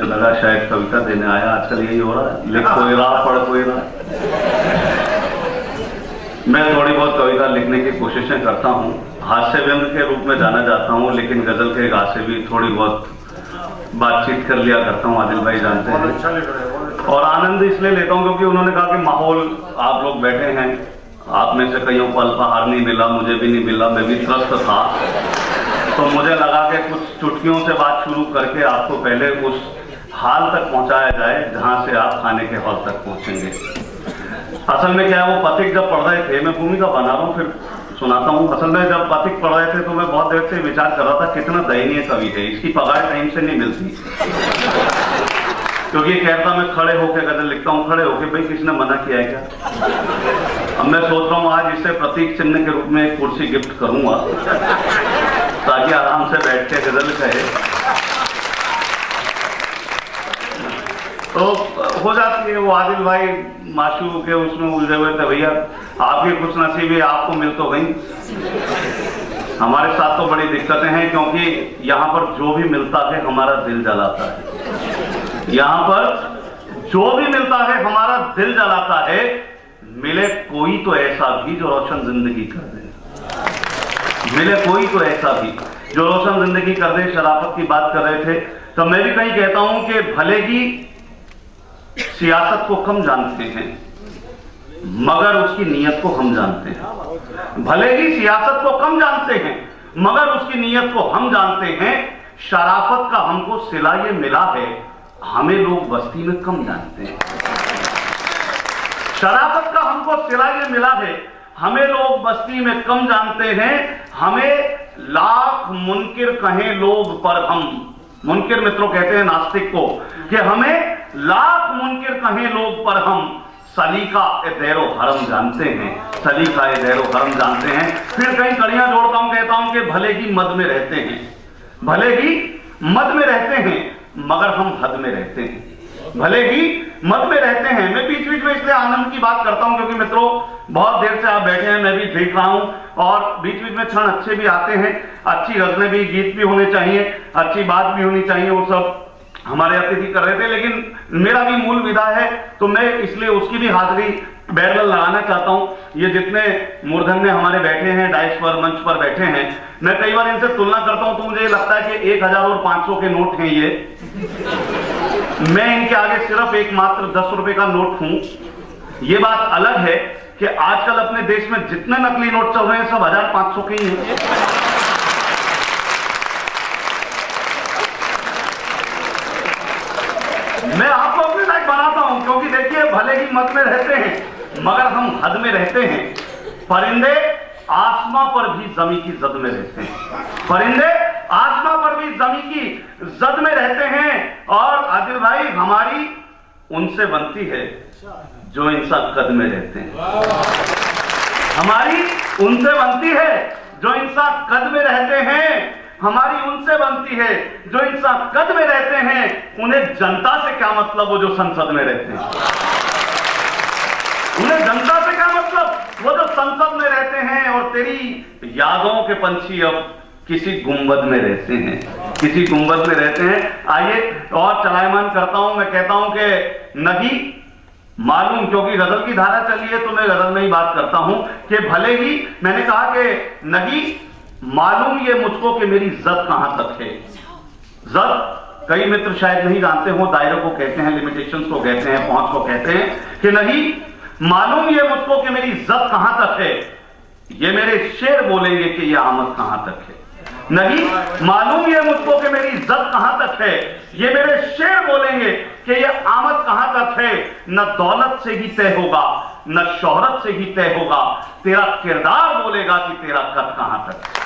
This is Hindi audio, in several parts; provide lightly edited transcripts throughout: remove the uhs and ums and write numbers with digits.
मुझे लगा शायद कविता देने आया, आजकल यही हो रहा है, लिख कोई रहा पढ़ कोई रहा। मैं थोड़ी बहुत कविता लिखने की कोशिशें करता हूँ, हास्य व्यंग के रूप में जाना जाता हूँ, लेकिन गजल के गा से भी थोड़ी बहुत बातचीत कर लिया करता हूँ, आदिल भाई जानते हैं। और आनंद इसलिए लेता हूँ क्योंकि उन्होंने कहा कि माहौल, आप लोग बैठे हैं, आप में से कईयों को अल्पाहार नहीं मिला, मुझे भी नहीं मिला, मैं भी त्रस्त था, तो मुझे लगा कि कुछ चुटकियों से बात शुरू करके आपको पहले उस हाल तक पहुंचाया जाए जहां से आप खाने के हॉल तक पहुंचेंगे। असल में क्या है, वो पथिक जब पढ़ रहे थे, मैं भूमिका बना रहा हूँ फिर सुनाता हूँ। असल में जब पथिक पढ़ रहे थे तो मैं बहुत देर से विचार कर रहा था कितना दयनीय कवि है, इसकी पगार टाइम से नहीं मिलती, क्योंकि कहता मैं खड़े होकर गजल लिखता हूँ, खड़े होकर, भाई किसने मना किया है क्या? अब मैं सोच रहा हूँ आज इसे प्रतीक चिन्ह के रूप में एक कुर्सी गिफ्ट करूंगा ताकि आराम से बैठ के गजल कहे, तो हो जाती है। वो आदिल भाई माशू के उसमें उलझे हुए थे, भैया आपकी खुश नसीबी, आपको मिल तो गई, हमारे साथ तो बड़ी दिक्कतें हैं, क्योंकि यहाँ पर जो भी मिलता है हमारा दिल जलाता है, यहाँ पर जो भी मिलता है हमारा दिल जलाता है। मिले कोई तो ऐसा भी जो रोशन जिंदगी कर दे, मिले कोई तो ऐसा भी जो रोशन जिंदगी कर दे। शराफत की बात कर रहे थे तो मैं भी कहीं कहता हूं कि भले ही सियासत को कम जानते हैं मगर उसकी नीयत को हम जानते हैं, भले ही सियासत को कम जानते हैं मगर उसकी नीयत को हम जानते हैं। शराफत का हमको सिला ये मिला है, हमें लोग बस्ती में कम जानते हैं। शराफत का हमको सिला ये मिला है, हमें लोग बस्ती में कम जानते हैं। हमें लाख मुनकिर कहें लोग पर हम, मुनकिर मित्रों कहते हैं नास्तिक को, कि हमें लाख मुनकिर कहें लोग पर हम सलीका ए दैरो हरम जानते हैं, सलीका ए दैरो हरम जानते हैं। फिर कई कड़ियां जोड़ता हूं, कहता हूं कि भले ही मद में रहते हैं, भले ही मद में रहते हैं मगर हम हद में रहते हैं, भले ही मद में रहते हैं। मैं बीच बीच में इसलिए आनंद की बात करता हूं क्योंकि मित्रों बहुत देर से आप बैठे हैं, मैं भी देख रहा हूं, और बीच बीच में क्षण अच्छे भी आते हैं, अच्छी गजलें भी, गीत भी होने चाहिए, अच्छी बात भी होनी चाहिए, वो सब हमारे अतिथि कर रहे थे। लेकिन मेरा भी मूल विधा है तो मैं इसलिए उसकी भी हाजिरी बैरल लगाना चाहता हूं। ये जितने मूर्धन्य हमारे बैठे हैं, डाइस पर, मंच पर बैठे हैं, मैं कई बार इनसे तुलना करता हूं तो मुझे लगता है कि 1000 और 500 के नोट हैं ये, मैं इनके आगे सिर्फ एकमात्र 10 रुपए का नोट हूं। ये बात अलग है कि आजकल अपने देश में जितने नकली नोट चल रहे हैं सब 1500 के ही हैं। मैं आपको अपने लायक बनाता हूं क्योंकि देखिए भले ही मद में रहते हैं मगर हम हद में रहते हैं। परिंदे आसमां पर भी जमी की जद में रहते हैं, परिंदे आसमां पर भी जमी की जद में रहते हैं। और आदिल भाई हमारी उनसे बनती है जो इंसान कद में रहते हैं, हमारी उनसे बनती है जो इंसान कद में रहते हैं, हमारी उनसे बनती है जो इंसान कद में रहते हैं। उन्हें जनता से क्या मतलब, वो जो संसद में रहते हैं, उन्हें जनता से क्या मतलब, वो जो संसद में रहते हैं। और तेरी यादों के पंछी अब किसी गुंबद में रहते हैं, किसी गुंबद में रहते हैं। आइए और चलायमान करता हूं, मैं कहता हूं कि नगी मालूम, क्योंकि गजल की धारा चली है तो मैं गजल में ही बात करता हूं कि भले ही मैंने कहा कि नगी मालूम ये मुझको कि मेरी जद कहां तक है। जद कई मित्र शायद नहीं जानते हो, दायरे को कहते हैं, लिमिटेशंस को कहते हैं, पहुंच को कहते हैं, कि नहीं मालूम ये मुझको कि मेरी जद कहां तक है। ये मेरे शेर बोलेंगे कि ये आमद कहां तक है। नहीं मालूम ये मुझको कि मेरी जद कहां तक है, ये मेरे शेर बोलेंगे कि ये आमद कहां तक है। न दौलत से ही तय होगा न शोहरत से ही तय होगा, तेरा किरदार बोलेगा कि तेरा कद कहां तक है।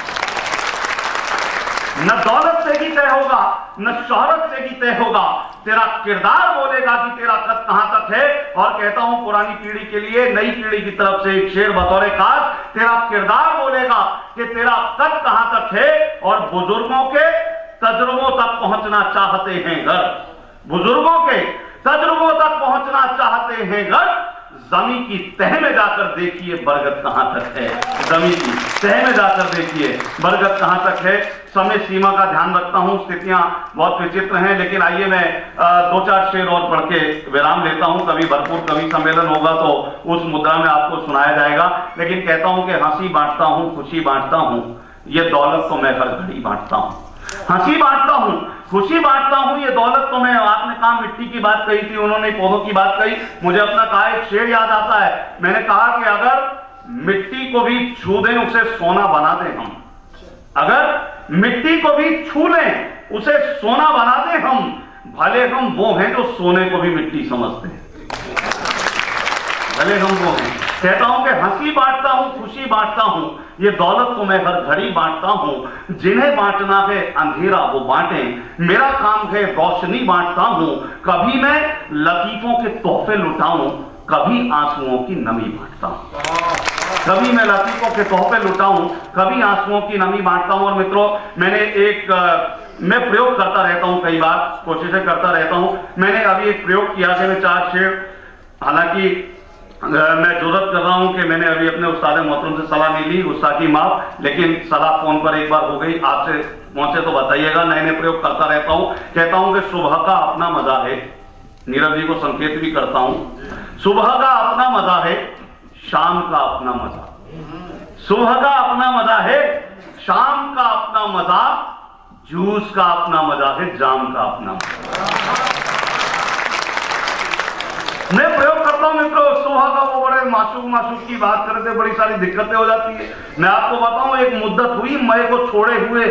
न दौलत से ही तय होगा न शोहरत से ही तय होगा, तेरा किरदार बोलेगा कि तेरा कद कहां तक है। और कहता हूं पुरानी पीढ़ी के लिए नई पीढ़ी की तरफ से एक शेर बतौर खास, तेरा किरदार बोलेगा कि तेरा कद कहां तक है। और बुजुर्गों के तजुर्बों तक पहुंचना चाहते हैं घर, बुजुर्गों के तजुर्बों तक पहुंचना चाहते हैं घर, जमी की तह में जाकर देखिए बरगद कहां तक है। जमी की तह में जाकर देखिए बरगद कहां तक है। समय सीमा का ध्यान रखता हूं, स्थितियां बहुत विचित्र हैं, लेकिन आइए मैं 2-4 शेर और पढ़ के विराम लेता हूं। कभी भरपूर कवि सम्मेलन होगा तो उस मुद्रा में आपको सुनाया जाएगा, लेकिन कहता हूं कि हंसी बांटता हूं, खुशी बांटता हूं, ये दौलत तो मैं हर घड़ी बांटता हूं। हंसी बांटता हूं, खुशी बांटता हूं, ये दौलत तो मैं, आपने कहा मिट्टी की बात कही थी, उन्होंने पौधों की बात कही, मुझे अपना कहा एक शेर याद आता है। मैंने कहा कि अगर मिट्टी को भी छू दें उसे सोना बना दें हम, अगर मिट्टी को भी छू लें उसे सोना बना दें हम, भले हम वो हैं जो सोने को भी मिट्टी समझते हैं, भले हम वो हैं। कहता हूं कि हंसी बांटता हूं, खुशी बांटता हूं, ये दौलत तो मैं हर घड़ी बांटता हूं। जिन्हें बांटना है अंधेरा वो बांटें, मेरा काम है रोशनी बांटता हूं। कभी मैं लतीफों के तोहफे लुटाऊं, कभी आंसुओं की नमी बांटता हूं। कभी मैं लतीफों के तोहफे लुटाऊं, कभी आंसुओं की नमी बांटता हूं। और मित्रों, मैं प्रयोग करता रहता हूं, कई बार कोशिशें करता रहता हूं। मैंने अभी एक प्रयोग किया कि मैं 4 शेर, हालांकि मैं जुर्रत कर रहा हूं कि मैंने अभी अपने उस्ताद मोहतरम से सलाह नहीं ली, गुस्ताखी माफ, लेकिन सलाह फोन पर एक बार हो गई, आपसे पहुंचे तो बताइएगा। नए नए प्रयोग करता रहता हूं। कहता हूं कि सुबह का अपना मजा है, नीरज जी को संकेत भी करता हूं, सुबह का अपना मजा है, शाम का अपना मजा। सुबह का अपना मजा है, शाम का अपना मजा, जूस का अपना मजा है, जाम का अपना मजा। मैं प्रयोग करता हूं मित्रों, सुबह का वो बड़े मासूक की बात करते, बड़ी सारी दिक्कतें हो जाती है। मैं आपको बताऊं, एक मुद्दत हुई मय को छोड़े हुए,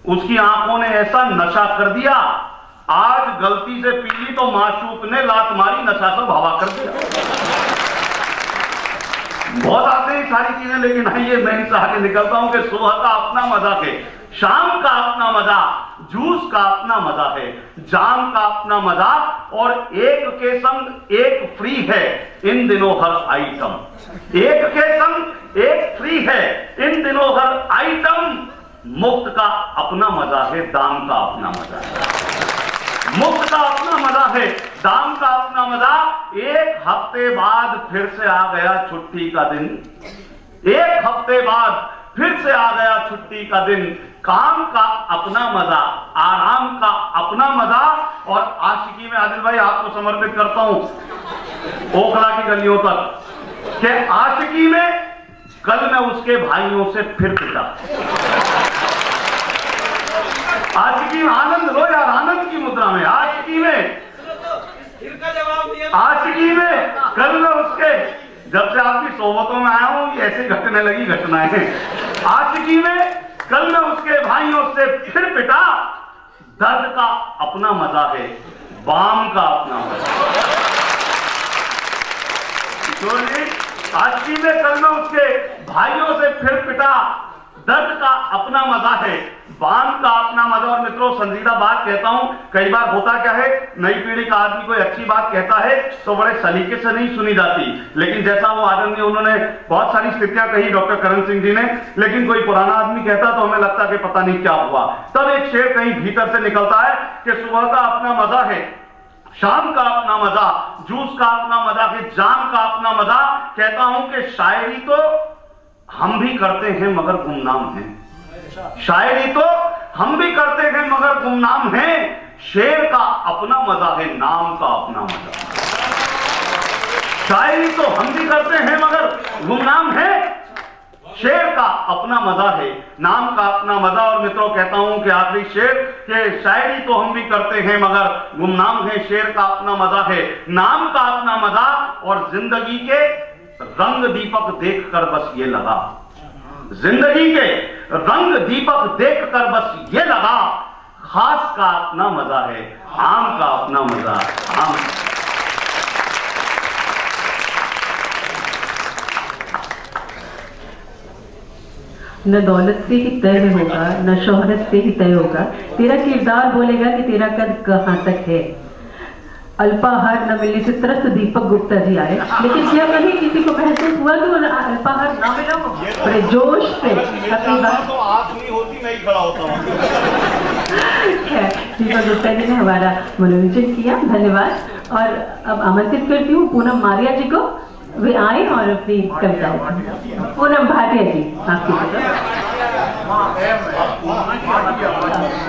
उसकी आंखों ने ऐसा नशा कर दिया, आज गलती से पी ली तो माशूक ने लात मारी, नशा सब हवा कर दिया। बहुत आते हैं सारी चीजें, लेकिन आइए मैं इनसे आगे निकलता हूं कि सुबह का अपना मजा है, शाम का अपना मजा, जूस का अपना मजा है, जाम का अपना मजा, और एक के संग एक फ्री है इन दिनों हर आइटम। एक के संग एक फ्री है इन दिनों हर आइटम। मुफ्त का अपना मजा है, दाम का अपना मजा है। मुफ्त का अपना मजा है, दाम का अपना मजा। एक हफ्ते बाद फिर से आ गया छुट्टी का दिन, एक हफ्ते बाद फिर से आ गया छुट्टी का दिन। काम का अपना मजा, आराम का अपना मजा। और आशिकी में आदिल भाई आपको समर्पित करता हूं ओखला की गलियों तक, कि आशिकी में कल मैं उसके भाइयों से फिर पिटा। आशिकी में आनंद लो यार, आनंद की मुद्रा में आशिकी में, आशिकी में कल मैं उसके, जब से आपकी सोबतों में आया हूं ऐसे घटने लगी घटनाएं। आशिकी में कल मैं उसके भाइयों से फिर पिटा। दर्द का अपना मजा है, बाम का अपना मजा। आशिकी में कल मैं उसके भाइयों से फिर पिटा, दर्द का अपना मजा है, बाम का अपना मजा। और मित्रों, संजीदा बात कहता हूं, कई बार होता क्या है, नई पीढ़ी का आदमी कोई अच्छी बात कहता है तो बड़े सलीके से नहीं सुनी जाती, लेकिन जैसा वो आदमी, उन्होंने बहुत सारी स्थितियां कही डॉक्टर करण सिंह जी ने, लेकिन कोई पुराना आदमी कहता तो हमें लगता कि पता नहीं क्या हुआ। तब एक शेर कहीं भीतर से निकलता है कि सुबह का अपना मजा है, शाम का अपना मजा, जूस का अपना मजा है, जाम का अपना मजा। कहता हूं कि शायरी तो हम भी करते हैं मगर गुमनाम हैं, शायरी तो हम भी करते हैं मगर गुमनाम हैं। शेर का अपना मजा है, नाम का अपना मजा। शायरी तो हम भी करते हैं मगर गुमनाम है, शेर का अपना मजा है, नाम का अपना मजा। और मित्रों, कहता हूं कि आखिरी शेर के शायरी तो हम भी करते हैं मगर गुमनाम है, शेर का अपना मजा है, नाम का अपना मजा। और जिंदगी के रंग दीपक देखकर बस ये लगा, जिंदगी के रंग दीपक देखकर बस ये लगा, खास का अपना मजा है, आम का अपना मजा। आम न दौलत से ही तय होगा, न शोहरत से ही तय होगा, तेरा किरदार बोलेगा कि तेरा कद कहां तक है। अल्पाहार न मिलने से त्रस्त दीपक गुप्ता जी आए, लेकिन क्या कहीं किसी को महसूस हुआ कि अल्पाहार न मिला? बड़े जोश से अपनी बात, तो आप नहीं होती, नहीं खड़ा होता हूं। दीपक गुप्ता जी ने हमारा मनोरंजन किया, धन्यवाद। और अब आमंत्रित करती हूँ पूनम मारिया जी को वे आए और अपनी कविताएं पूनम भाटिया जी, माफ कीजिएगा,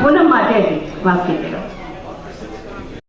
पूनम भाटिया जी, माफ कीजिएगा।